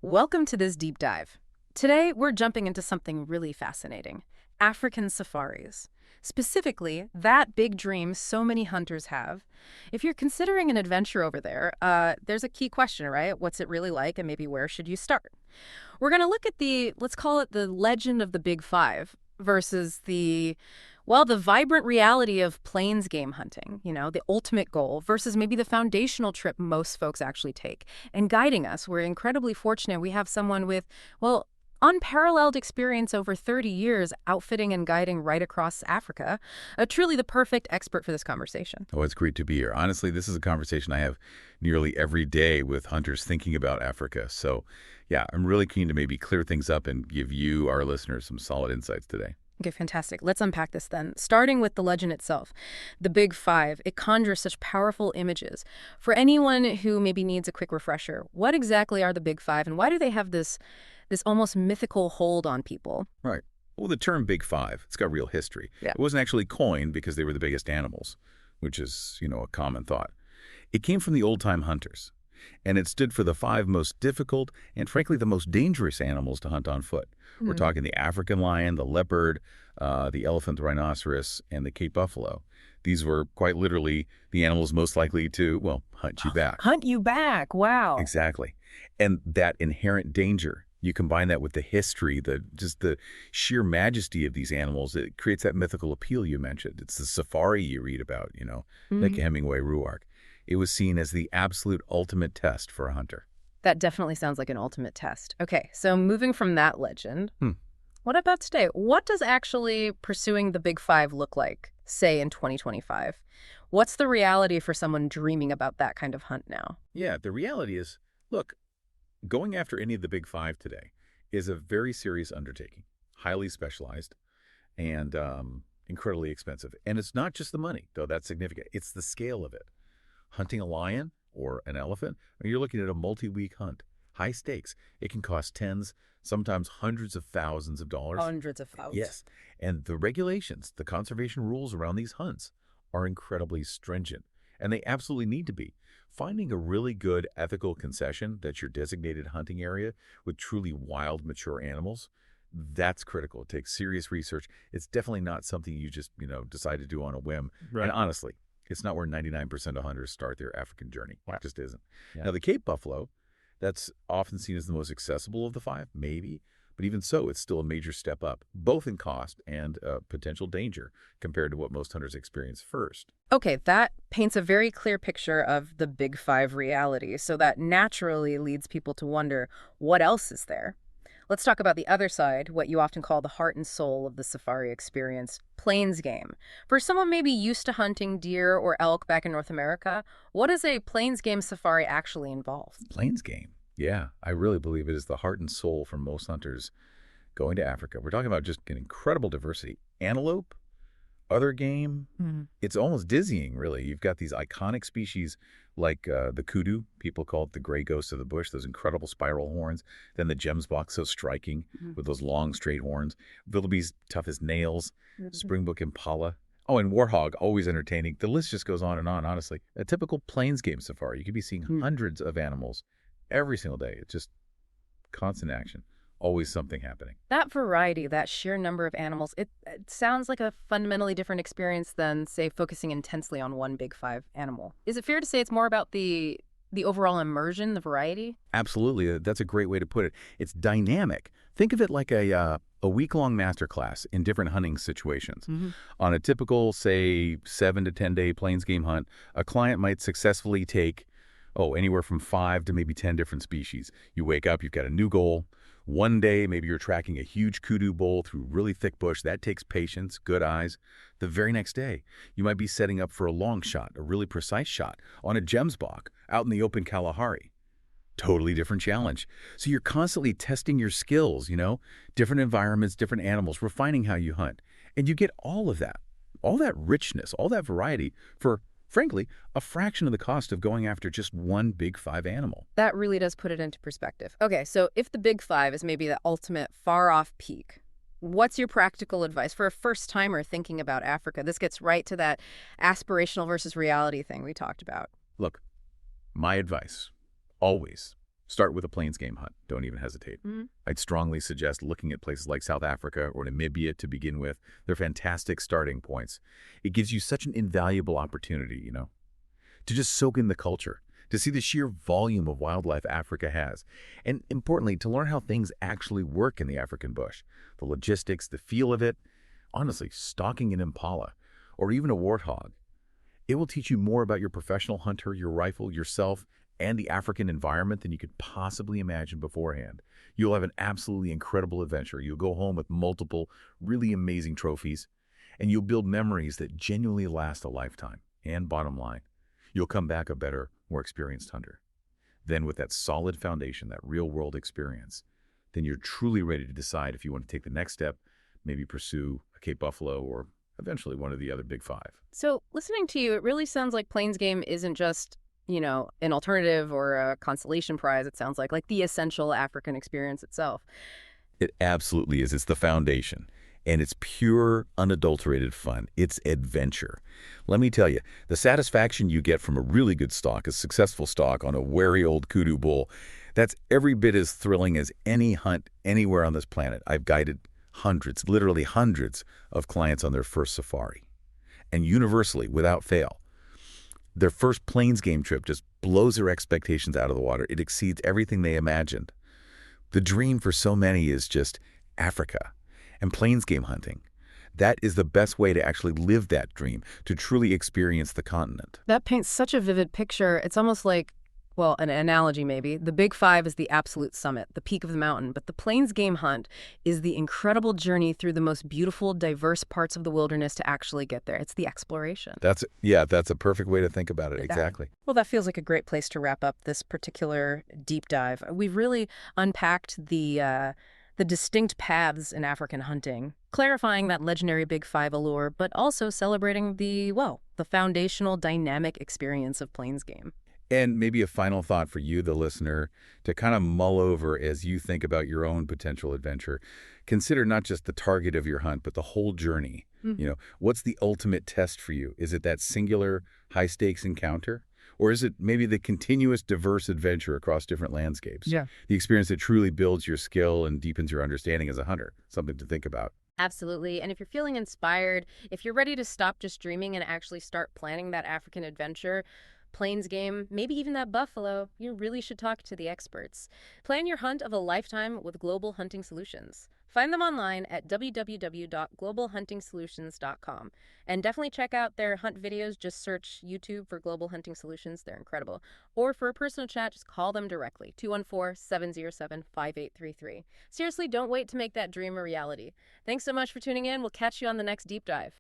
Welcome to this deep dive. Today, we're jumping into something really fascinating, African safaris. Specifically, that big dream so many hunters have. If you're considering an adventure over there, there's a key question, right? What's it really like, and maybe where should you start? We're going to look at let's call it the legend of the Big Five versus the vibrant reality of plains game hunting, the ultimate goal versus maybe the foundational trip most folks actually take. And guiding us, we're incredibly fortunate we have someone with, unparalleled experience over 30 years outfitting and guiding right across Africa, truly the perfect expert for this conversation. Oh, it's great to be here. Honestly, this is a conversation I have nearly every day with hunters thinking about Africa. So, yeah, I'm really keen to maybe clear things up and give you, our listeners, some solid insights today. Okay, fantastic. Let's unpack this then. Starting with the legend itself, the Big Five, it conjures such powerful images. For anyone who maybe needs a quick refresher, what exactly are the Big Five and why do they have this almost mythical hold on people? Right. Well, the term Big Five, it's got real history. Yeah. It wasn't actually coined because they were the biggest animals, which is, a common thought. It came from the old-time hunters, and it stood for the five most difficult and, frankly, the most dangerous animals to hunt on foot. We're talking the African lion, the leopard, the elephant, the rhinoceros, and the Cape buffalo. These were quite literally the animals most likely to, hunt you back. Hunt you back. Wow. Exactly. And that inherent danger, you combine that with the history, just the sheer majesty of these animals, it creates that mythical appeal you mentioned. It's the safari you read about, like Hemingway, Ruark. It was seen as the absolute ultimate test for a hunter. That definitely sounds like an ultimate test. Okay, so moving from that legend, what about today? What does actually pursuing the Big Five look like, say, in 2025? What's the reality for someone dreaming about that kind of hunt now? Yeah, the reality is, look, going after any of the Big Five today is a very serious undertaking, highly specialized, and incredibly expensive. And it's not just the money, though that's significant. It's the scale of it. Hunting a lion or an elephant, you're looking at a multi-week hunt. High stakes. It can cost tens, sometimes hundreds of thousands of dollars. Hundreds of thousands. Yes. And the regulations, the conservation rules around these hunts are incredibly stringent. And they absolutely need to be. Finding a really good ethical concession that's your designated hunting area with truly wild, mature animals, that's critical. It takes serious research. It's definitely not something you just, decide to do on a whim. Right. And honestly, it's not where 99% of hunters start their African journey. Wow. It just isn't. Yeah. Now, the Cape buffalo, that's often seen as the most accessible of the five, maybe. But even so, it's still a major step up, both in cost and potential danger compared to what most hunters experience first. Okay, that paints a very clear picture of the Big Five reality. So that naturally leads people to wonder, what else is there? Let's talk about the other side, what you often call the heart and soul of the safari experience, plains game. For someone maybe used to hunting deer or elk back in North America, what does a plains game safari actually involve? Plains game? Yeah, I really believe it is the heart and soul for most hunters going to Africa. We're talking about just an incredible diversity. Antelope, other game, it's almost dizzying, really. You've got these iconic species like the Kudu, people call it the gray ghost of the bush, those incredible spiral horns. Then the Gemsbok, so striking, with those long, straight horns. Wildebeest, tough as nails. Springbok impala. Oh, and warhog, always entertaining. The list just goes on, honestly. A typical plains game safari, you could be seeing hundreds of animals every single day. It's just constant action. Always something happening. That variety, that sheer number of animals, it sounds like a fundamentally different experience than, say, focusing intensely on one Big Five animal. Is it fair to say it's more about the overall immersion, the variety? Absolutely. That's a great way to put it. It's dynamic. Think of it like a week-long masterclass in different hunting situations. On a typical, say, 7 to 10-day plains game hunt, a client might successfully take, anywhere from 5 to maybe 10 different species. You wake up, you've got a new goal. One day, maybe you're tracking a huge kudu bull through really thick bush. That takes patience, good eyes. The very next day, you might be setting up for a long shot, a really precise shot, on a Gemsbok out in the open Kalahari. Totally different challenge. So you're constantly testing your skills, different environments, different animals, refining how you hunt. And you get all of that richness, all that variety for, frankly, a fraction of the cost of going after just one Big Five animal. That really does put it into perspective. Okay, so if the Big Five is maybe the ultimate far-off peak, what's your practical advice for a first-timer thinking about Africa? This gets right to that aspirational versus reality thing we talked about. Look, my advice, always, Start with a plains game hunt. Don't even hesitate. Mm. I'd strongly suggest looking at places like South Africa or Namibia to begin with. They're fantastic starting points. It gives you such an invaluable opportunity, to just soak in the culture, to see the sheer volume of wildlife Africa has, and importantly, to learn how things actually work in the African bush, the logistics, the feel of it. Honestly, stalking an impala or even a warthog. It will teach you more about your professional hunter, your rifle, yourself, and the African environment than you could possibly imagine beforehand. You'll have an absolutely incredible adventure. You'll go home with multiple really amazing trophies, and you'll build memories that genuinely last a lifetime. And bottom line, you'll come back a better, more experienced hunter. Then with that solid foundation, that real-world experience, then you're truly ready to decide if you want to take the next step, maybe pursue a Cape Buffalo or eventually one of the other big 5. So listening to you, it really sounds like plains game isn't just an alternative or a consolation prize. It sounds like the essential African experience itself. It absolutely is. It's the foundation. And it's pure, unadulterated fun. It's adventure. Let me tell you, the satisfaction you get from a really good stalk, a successful stalk on a wary old Kudu bull, that's every bit as thrilling as any hunt anywhere on this planet. I've guided hundreds, literally hundreds, of clients on their first safari. And universally, without fail, their first plains game trip just blows their expectations out of the water. It exceeds everything they imagined. The dream for so many is just Africa and plains game hunting. That is the best way to actually live that dream, to truly experience the continent. That paints such a vivid picture. It's almost like, well, an analogy maybe. The Big Five is the absolute summit, the peak of the mountain, but the plains game hunt is the incredible journey through the most beautiful, diverse parts of the wilderness to actually get there. It's the exploration. That's a perfect way to think about it. Exactly. Well, that feels like a great place to wrap up this particular deep dive. We've really unpacked the distinct paths in African hunting, clarifying that legendary Big Five allure, but also celebrating the foundational dynamic experience of plains game. And maybe a final thought for you, the listener, to kind of mull over as you think about your own potential adventure. Consider not just the target of your hunt, but the whole journey. What's the ultimate test for you? Is it that singular high-stakes encounter? Or is it maybe the continuous diverse adventure across different landscapes? Yeah. The experience that truly builds your skill and deepens your understanding as a hunter. Something to think about. Absolutely. And if you're feeling inspired, if you're ready to stop just dreaming and actually start planning that African adventure, plains game, maybe even that buffalo, you really should talk to the experts. Plan your hunt of a lifetime with Global Hunting Solutions. Find them online at www.globalhuntingsolutions.com. And definitely check out their hunt videos. Just search YouTube for Global Hunting Solutions. They're incredible. Or for a personal chat, just call them directly, 214-707-5833. Seriously, don't wait to make that dream a reality. Thanks so much for tuning in. We'll catch you on the next deep dive.